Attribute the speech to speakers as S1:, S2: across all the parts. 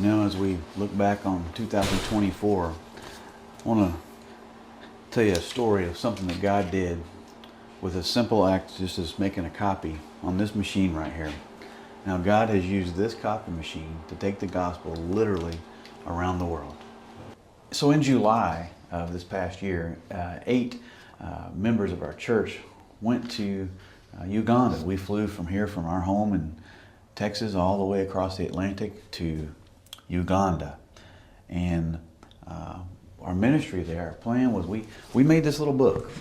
S1: As we look back on 2024, I want to tell you a story of something that God did with a simple act, just as making a copy on this machine right here. Now, God has used this copy machine to take the gospel literally around the world. So in July of this past year, 8 members of our church went to Uganda. We flew from our home in Texas all the way across the Atlantic to Uganda. And our ministry there, our plan was we made this little book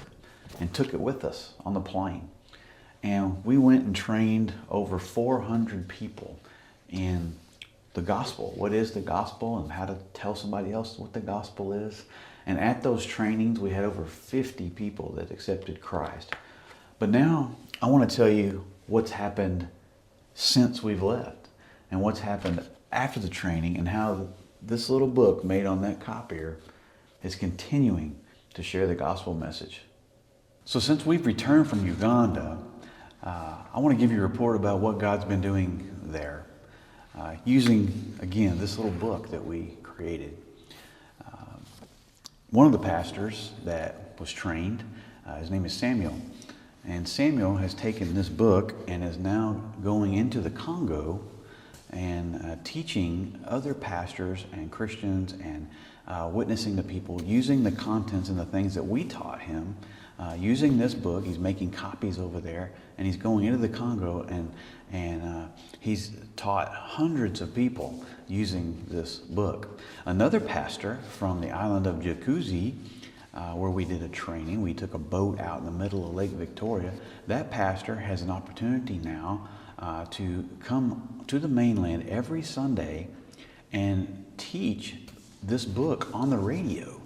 S1: and took it with us on the plane. And we went and trained over 400 people in the gospel. What is the gospel and how to tell somebody else what the gospel is. And at those trainings, we had over 50 people that accepted Christ. But now I want to tell you what's happened since we've left and what's happened after the training and how this little book made on that copier is continuing to share the gospel message. So since we've returned from Uganda, I want to give you a report about what God's been doing there, using, again, this little book that we created. One of the pastors that was trained, his name is Samuel, and Samuel has taken this book and is now going into the Congo and teaching other pastors and Christians and witnessing to people using the contents and the things that we taught him. Using this book, he's making copies over there, and he's going into the Congo, and he's taught hundreds of people using this book. Another pastor from the island of Jacuzzi, where we did a training, we took a boat out in the middle of Lake Victoria. That pastor has an opportunity now to come to the mainland every Sunday and teach this book on the radio.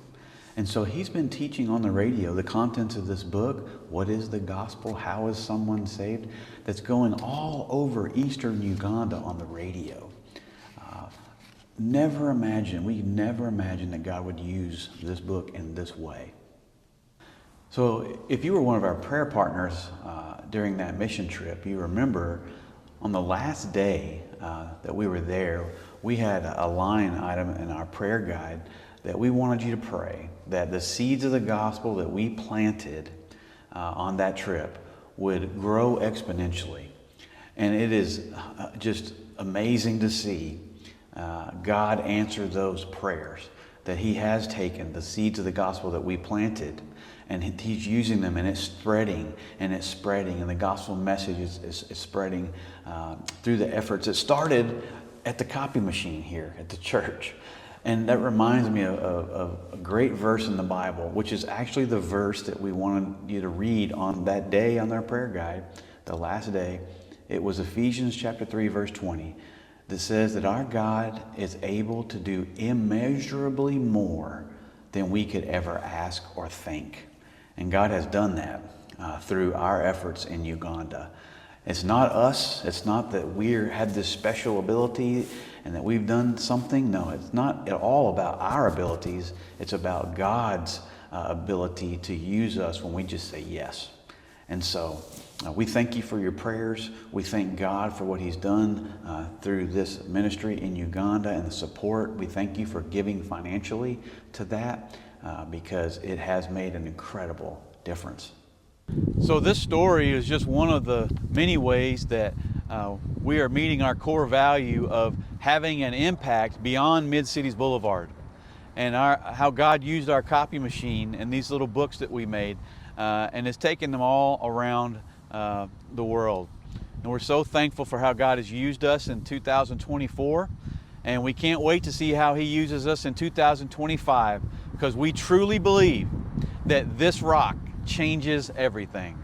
S1: And so he's been teaching on the radio the contents of this book. What is the gospel? How is someone saved? That's going all over eastern Uganda on the radio. We never imagined that God would use this book in this way. So if you were one of our prayer partners during that mission trip, you remember on the last day that we were there, we had a line item in our prayer guide that we wanted you to pray that the seeds of the gospel that we planted on that trip would grow exponentially. And it is just amazing to see God answer those prayers, that He has taken the seeds of the gospel that we planted and He's using them, and it's spreading, and the gospel message is spreading through the efforts. It started at the copy machine here at the church. And that reminds me of a great verse in the Bible, which is actually the verse that we wanted you to read on that day on our prayer guide, the last day. It was Ephesians chapter 3, verse 20, that says that our God is able to do immeasurably more than we could ever ask or think. And God has done that through our efforts in Uganda. It's not us. It's not that we had this special ability and that we've done something. No, it's not at all about our abilities. It's about God's ability to use us when we just say yes. And so we thank you for your prayers. We thank God for what He's done through this ministry in Uganda and the support. We thank you for giving financially to that because it has made an incredible difference. So this story is just one of the many ways that we are meeting our core value of having an impact beyond Mid-Cities Boulevard, and how God used our copy machine and these little books that we made and has taken them all around the world. And we're so thankful for how God has used us in 2024, and we can't wait to see how He uses us in 2025, because we truly believe that this rock changes everything.